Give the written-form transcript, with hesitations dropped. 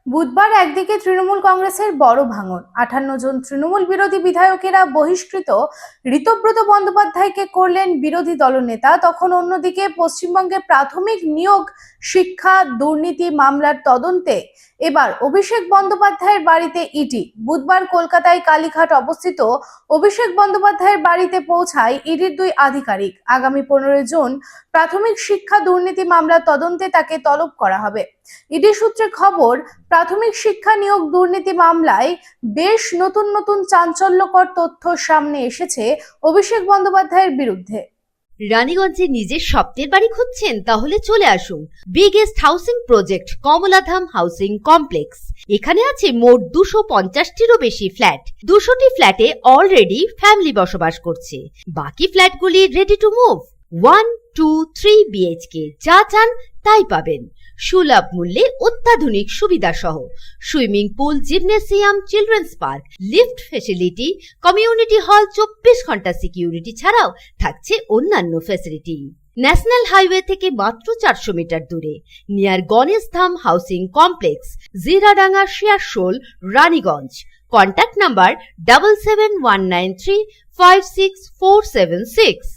বুধবার একদিকে তৃণমূল কংগ্রেসের বড় ভাঙন, 58 জন তৃণমূল বিরোধী বিধায়কেরা বহিষ্কৃত, ঋতব্রত বন্দ্যোপাধ্যায়কে করলেন বিরোধী দলনেতা, তখন অন্যদিকে পশ্চিমবঙ্গে প্রাথমিক নিয়োগ শিক্ষা দুর্নীতি মামলার তদন্তে এবার অভিষেক বন্দ্যোপাধ্যায়ের বাড়িতে ইডি। বুধবার কলকাতায় কালীঘাট অবস্থিত অভিষেক বন্দ্যোপাধ্যায়ের বাড়িতে পৌঁছায় ইডির দুই আধিকারিক। আগামী 15 জুন প্রাথমিক শিক্ষা দুর্নীতি মামলার তদন্তে তাকে তলব করা হবে। ইডি সূত্রে খবর, প্রাথমিক শিক্ষা নিয়োগ দুর্নীতি মামলায় বেশ নতুন চাঞ্চল্যকর তথ্য সামনে এসেছে অভিষেক বন্দ্যোপাধ্যায়ের বিরুদ্ধে। রানীগঞ্জে নিজের স্বপ্নের বাড়ি খুঁজছেন? তাহলে চলে আসুন biggest housing project Kamaladham housing complex. এখানে আছে মোট 250টিরও বেশি ফ্ল্যাট। 200টি ফ্ল্যাটে অলরেডি ফ্যামিলি বসবাস করছে, বাকি ফ্ল্যাটগুলি রেডি টু মুভ। 1, 2, 3 বিএইচকে যা চান তাই পাবেন, সুলভ মূল্যে অত্যাধুনিক সুবিধা সহ swimming pool, gymnasium, children's park, lift facility, community hall, 24 ঘন্টা সিকিউরিটি ছাড়াও থাকছে অন্যান্য ফ্যাসিলিটি। ন্যাশনাল হাইওয়ে থেকে মাত্র 400 মিটার দূরে, near Ganesh Dham housing complex, Jiradanga, Searsole, Raniganj. Contact number 7719356476।